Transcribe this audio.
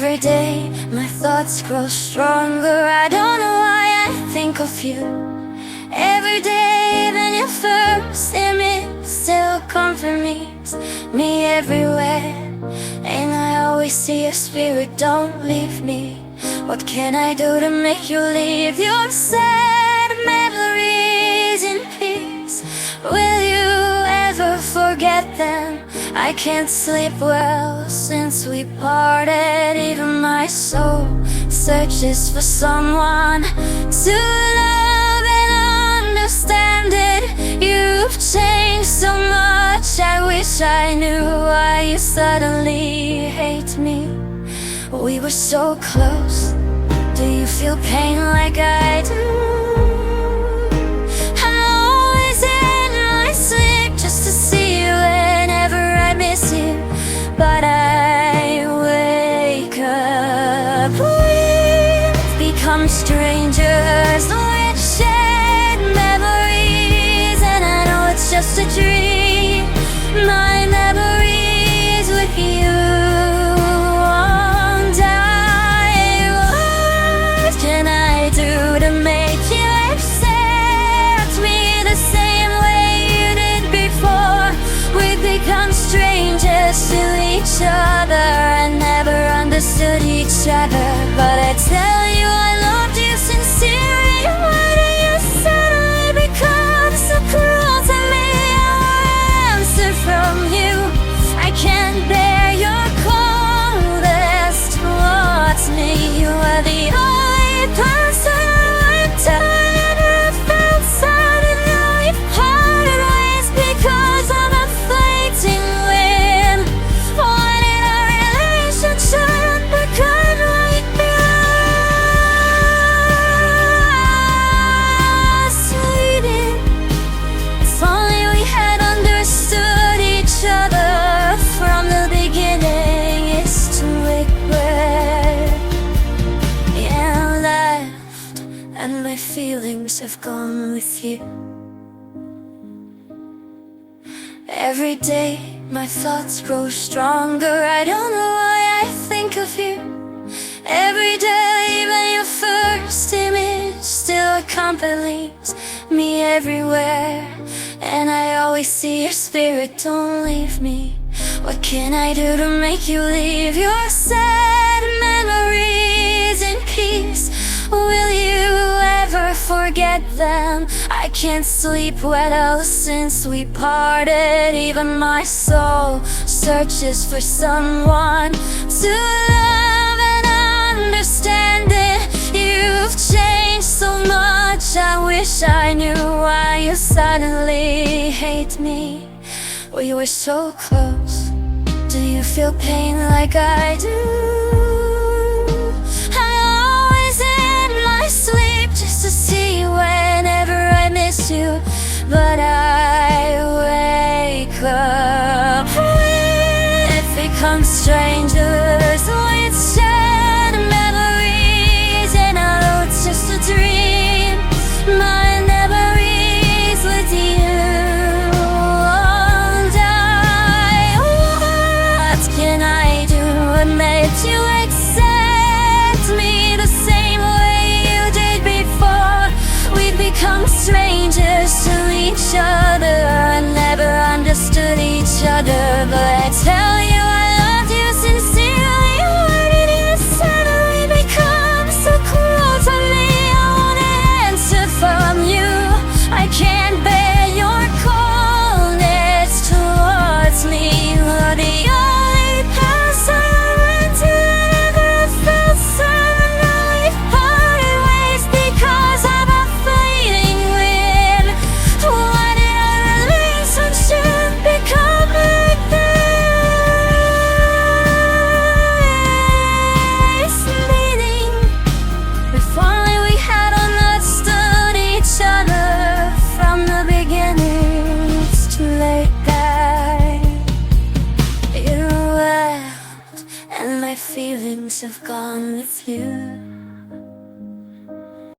Every day my thoughts grow stronger. I don't know why I think of you. Every day, even your first image still comforts me everywhere. And I always see your spirit, don't leave me. What can I do to make you leave your sad memories in peace? Will you ever forget them? I can't sleep well since we parted. Even my soul searches for someone to love and understand it. You've changed so much, I wish I knew why you suddenly hate me. We were so close, do you feel pain like I do? I'm always in my sleep just to see you whenever I miss you. But I wake up, we've become strangers with shared memories. And I know it's just a dream, my memories with you. Strangers to each other and never understood each other. But I tell you I loved you sincerely. Why do you suddenly become so cruel to me? I want an answer from you. I can't bear your coldness towards me. You are the only person I've done ever felt sad. And now you've parted ways because of a fleeting wind. Wanted a relationship but couldn't wait past waiting. If only we had understood each other from the beginning. It's too regret. Yeah, I left and my feelings have gone with you. Every day my thoughts grow stronger. I don't know why I think of you. Every day, even your first image still accompanies me everywhere. And I always see your spirit, don't leave me. What can I do to make you leave your sad memories in peace? Will you ever forget them? I can't sleep well since we parted. Even my soul searches for someone to love and understand it. You've changed so much, I wish I knew why you suddenly hate me. We were so close, do you feel pain like I do? But I wake up, we've become strangers with shared memories. And I know it's just a dream, my memories with you. And what can I do to make you accept me the same way you did before? We've become strangers to each other and never understood each other. But I tell you I loved you sincerely. Why did you suddenly become so cruel to me? I want an answer from you. I can't bear your coldness towards me. You are the only person I went to that ever felt sad. And now we've parted ways because of a fleeting wind. Why did our relationship become like this? Meaning, if only we had understood each other from the beginning. It's too late, guys. You left and my feelings have gone with you.